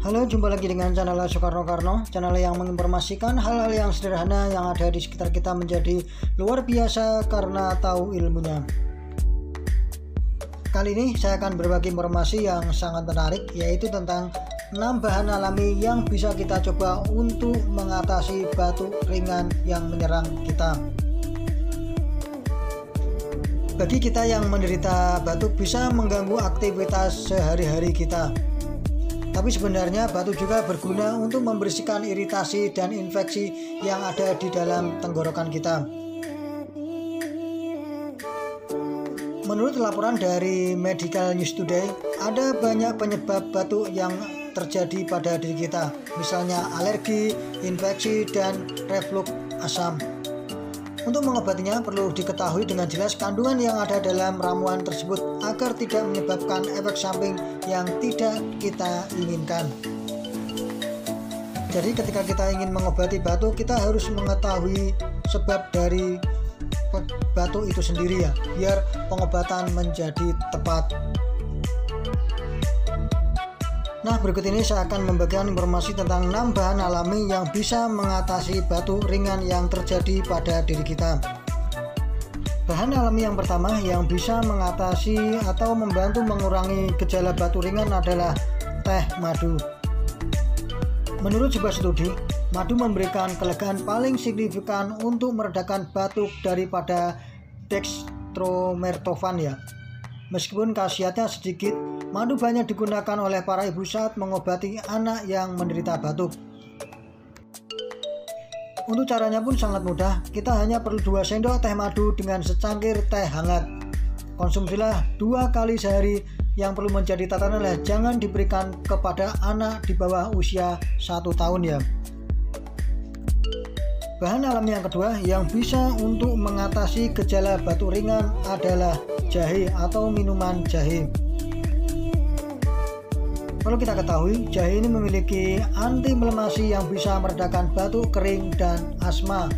Halo, jumpa lagi dengan channel Soekarno Karno, channel yang menginformasikan hal-hal yang sederhana yang ada di sekitar kita menjadi luar biasa karena tahu ilmunya. Kali ini saya akan berbagi informasi yang sangat menarik, yaitu tentang 6 bahan alami yang bisa kita coba untuk mengatasi batuk ringan yang menyerang kita. Bagi kita yang menderita batuk bisa mengganggu aktivitas sehari-hari kita. Tapi sebenarnya batuk juga berguna untuk membersihkan iritasi dan infeksi yang ada di dalam tenggorokan kita. Menurut laporan dari Medical News Today, ada banyak penyebab batuk yang terjadi pada diri kita, misalnya alergi, infeksi, dan reflux asam. Untuk mengobatinya perlu diketahui dengan jelas kandungan yang ada dalam ramuan tersebut agar tidak menyebabkan efek samping yang tidak kita inginkan. Jadi ketika kita ingin mengobati batuk, kita harus mengetahui sebab dari batuk itu sendiri ya, biar pengobatan menjadi tepat. Nah, berikut ini saya akan membagikan informasi tentang 6 bahan alami yang bisa mengatasi batuk ringan yang terjadi pada diri kita. Bahan alami yang pertama yang bisa mengatasi atau membantu mengurangi gejala batuk ringan adalah teh madu. Menurut sebuah studi, madu memberikan kelegaan paling signifikan untuk meredakan batuk daripada dextromethorphan ya. Meskipun khasiatnya sedikit, madu banyak digunakan oleh para ibu saat mengobati anak yang menderita batuk. Untuk caranya pun sangat mudah, kita hanya perlu 2 sendok teh madu dengan secangkir teh hangat. Konsumsilah 2 kali sehari. Yang perlu menjadi catatan adalah jangan diberikan kepada anak di bawah usia 1 tahun ya. Bahan alami yang kedua yang bisa untuk mengatasi gejala batuk ringan adalah jahe atau minuman jahe. Perlu kita ketahui, jahe ini memiliki anti melemasi yang bisa meredakan batuk kering dan asma.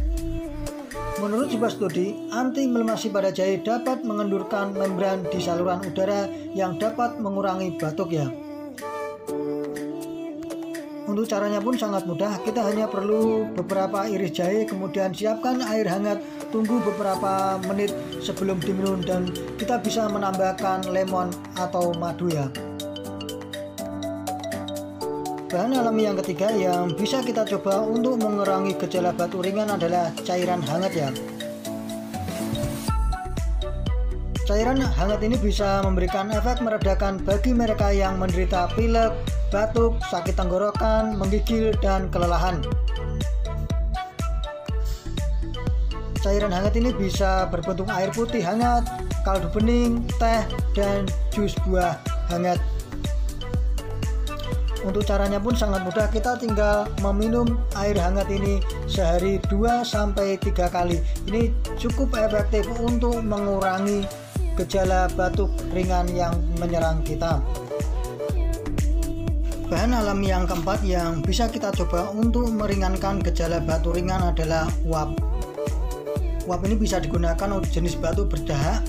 Menurut sebuah studi, anti melemasi pada jahe dapat mengendurkan membran di saluran udara yang dapat mengurangi batuk ya. Untuk caranya pun sangat mudah, kita hanya perlu beberapa iris jahe, kemudian siapkan air hangat, tunggu beberapa menit sebelum diminum, dan kita bisa menambahkan lemon atau madu ya. Bahan alami yang ketiga yang bisa kita coba untuk mengurangi gejala batuk ringan adalah cairan hangat ya. Cairan hangat ini bisa memberikan efek meredakan bagi mereka yang menderita pilek, batuk, sakit tenggorokan, menggigil, dan kelelahan. Cairan hangat ini bisa berbentuk air putih hangat, kaldu bening, teh, dan jus buah hangat. Untuk caranya pun sangat mudah, kita tinggal meminum air hangat ini sehari 2-3 kali. Ini cukup efektif untuk mengurangi gejala batuk ringan yang menyerang kita. Bahan alami yang keempat yang bisa kita coba untuk meringankan gejala batuk ringan adalah uap. Uap ini bisa digunakan untuk jenis batuk berdahak.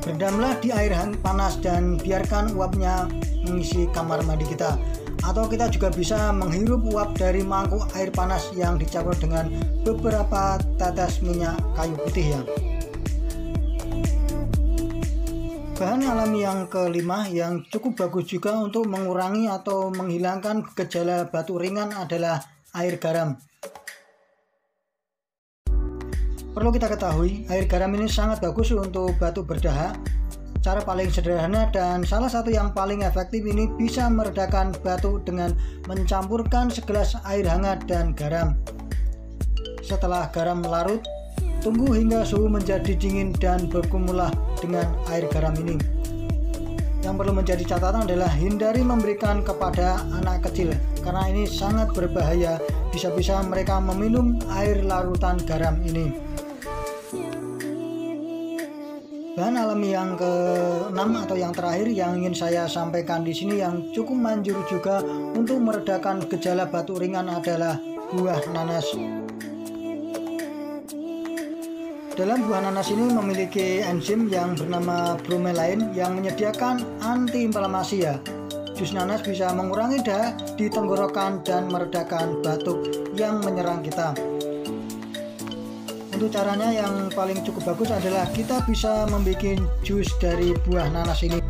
Berendamlah di air panas dan biarkan uapnya mengisi kamar mandi kita. Atau kita juga bisa menghirup uap dari mangkuk air panas yang dicampur dengan beberapa tetes minyak kayu putih ya. Bahan alami yang kelima yang cukup bagus juga untuk mengurangi atau menghilangkan gejala batuk ringan adalah air garam. Perlu kita ketahui, air garam ini sangat bagus untuk batuk berdahak. Cara paling sederhana dan salah satu yang paling efektif ini bisa meredakan batuk dengan mencampurkan segelas air hangat dan garam. Setelah garam larut, tunggu hingga suhu menjadi dingin dan bergumullah dengan air garam ini. Yang perlu menjadi catatan adalah hindari memberikan kepada anak kecil karena ini sangat berbahaya, bisa-bisa mereka meminum air larutan garam ini. Bahan alami yang ke-6 atau yang terakhir yang ingin saya sampaikan di sini yang cukup manjur juga untuk meredakan gejala batuk ringan adalah buah nanas. Dalam buah nanas ini memiliki enzim yang bernama bromelain yang menyediakan antiinflamasi ya. Jus nanas bisa mengurangi dahaga di tenggorokan dan meredakan batuk yang menyerang kita. Untuk caranya yang paling cukup bagus adalah kita bisa membuat jus dari buah nanas ini.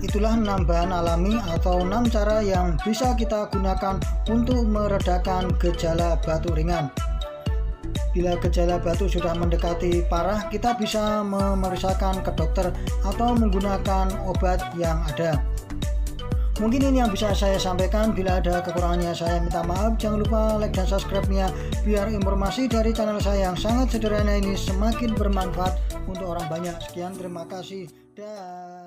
Itulah 6 bahan alami atau 6 cara yang bisa kita gunakan untuk meredakan gejala batuk ringan. Bila gejala batuk sudah mendekati parah, kita bisa memeriksakan ke dokter atau menggunakan obat yang ada. Mungkin ini yang bisa saya sampaikan. Bila ada kekurangannya saya minta maaf. Jangan lupa like dan subscribe-nya biar informasi dari channel saya yang sangat sederhana ini semakin bermanfaat untuk orang banyak. Sekian, terima kasih. Dah.